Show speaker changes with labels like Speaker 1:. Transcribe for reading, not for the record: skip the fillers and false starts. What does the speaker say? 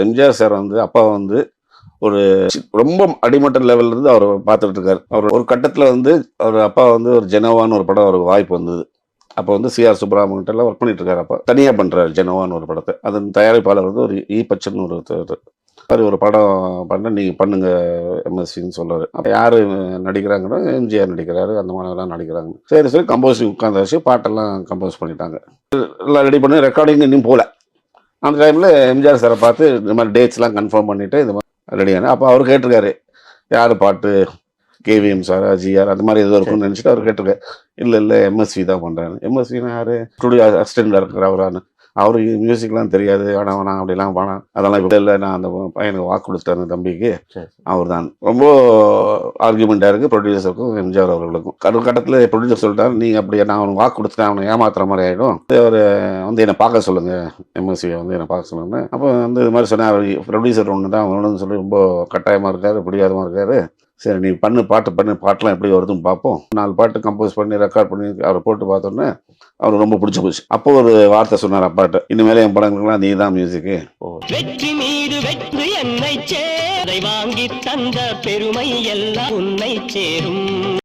Speaker 1: MGR sir வந்து அப்பா வந்து ஒரு ரொம்ப அடிமட்ட லெவல்ல இருந்து அவர் பார்த்துட்டு இருக்காரு. அவர் ஒரு கட்டத்துல வந்து அவர் அப்பா வந்து ஒரு ஜெனோவான்னு ஒரு படம் அவருக்கு வாய்ப்பு வந்தது. அப்போ வந்து சி.ஆர். சுப்பராமன்கிட்ட எல்லாம் ஒர்க் பண்ணிட்டு இருக்காரு அப்பா. தனியா பண்றாரு ஜெனோவான்னு ஒரு படத்த. அதன் தயாரிப்பாளர் வந்து ஒரு பச்சன்னு ஒருத்தர். அவரு ஒரு படம் பண்ண நீங்க பண்ணுங்க எம்.எஸ்.வின்னு சொல்றாரு. அப்ப யாரு நடிக்கிறாங்கன்னா, எம்ஜிஆர் நடிக்கிறாரு. அந்த மாரிலாம் நடிக்கிறாங்க. சரி, சரி கம்போசிங் உட்காந்தாச்சு. பாட்டெல்லாம் கம்போஸ் பண்ணிட்டாங்க. எல்லாம் ரெடி பண்ணி ரெக்கார்டிங் இன்னும் போல. அந்த டைம்ல எம்ஜிஆர் சாரை பார்த்து இந்த மாதிரி டேட்ஸ்லாம் கன்ஃபார்ம் பண்ணிட்டு இந்த மாதிரி ரெடியான அப்போ அவர் கேட்டிருக்காரு யார் பாட்டு கேவிஎம் சாரா ஜிஆர் அந்த மாதிரி ஏதோ இருக்கும்னு நினச்சிட்டு அவர் கேட்டிருக்காரு. இல்லை எம்எஸ்வி தான் பண்ணுறாரு. எம்எஸ்வினா யார் ஸ்டுடியோ அசிஸ்டன்ட் டைரக்டர் அவரான்னு அவருக்கு மியூசிக்லாம் தெரியாது. வேணாம் அப்படிலாம் வேணாம் அதெல்லாம் இப்போ இல்லை. நான் அந்த பையனுக்கு வாக்கு கொடுத்துட்டேன் தம்பிக்கு. அவர் தான் ரொம்ப ஆர்கியூமெண்ட்டாக இருக்குது ப்ரொடியூசருக்கும் எம்ஜிஆர் அவர்களுக்கும். கட்டத்தில் ப்ரொடியூசர் சொல்லிட்டாரு நீ அப்படி நான் அவனுக்கு வாக்கு கொடுத்துட்டேன் அவனை ஏமாத்துற மாதிரி ஆகிடும். அவர் வந்து என்னை பார்க்க சொல்லுங்கள் எம்எஸ்சியை வந்து என்னை பார்க்க சொல்லுங்க. அப்போ வந்து இது மாதிரி சொன்னேன். அவர் ப்ரொடியூசர் ஒன்று தான் வேணும்னு சொல்லி ரொம்ப கட்டாயமாக இருக்காரு பிடிக்காதமாக இருக்காரு. சரி நீ பாட்டெலாம் எப்படி வருதுன்னு பார்ப்போம். 4 பாட்டு கம்போஸ் பண்ணி ரெக்கார்ட் பண்ணி அவரை போட்டு பார்த்தோன்னே அவருக்கு ரொம்ப பிடிச்சி போச்சு. அப்போ ஒரு வார்த்தை சொன்னார் அப்பாட்ட, இனிமேலே என் படங்களுக்குலாம் நீ தான் மியூசிக்கு. வெற்றி மீது வெற்றி என்னை சேரை வாங்கி தந்த பெருமை எல்லாம் உன்னை சேரும்.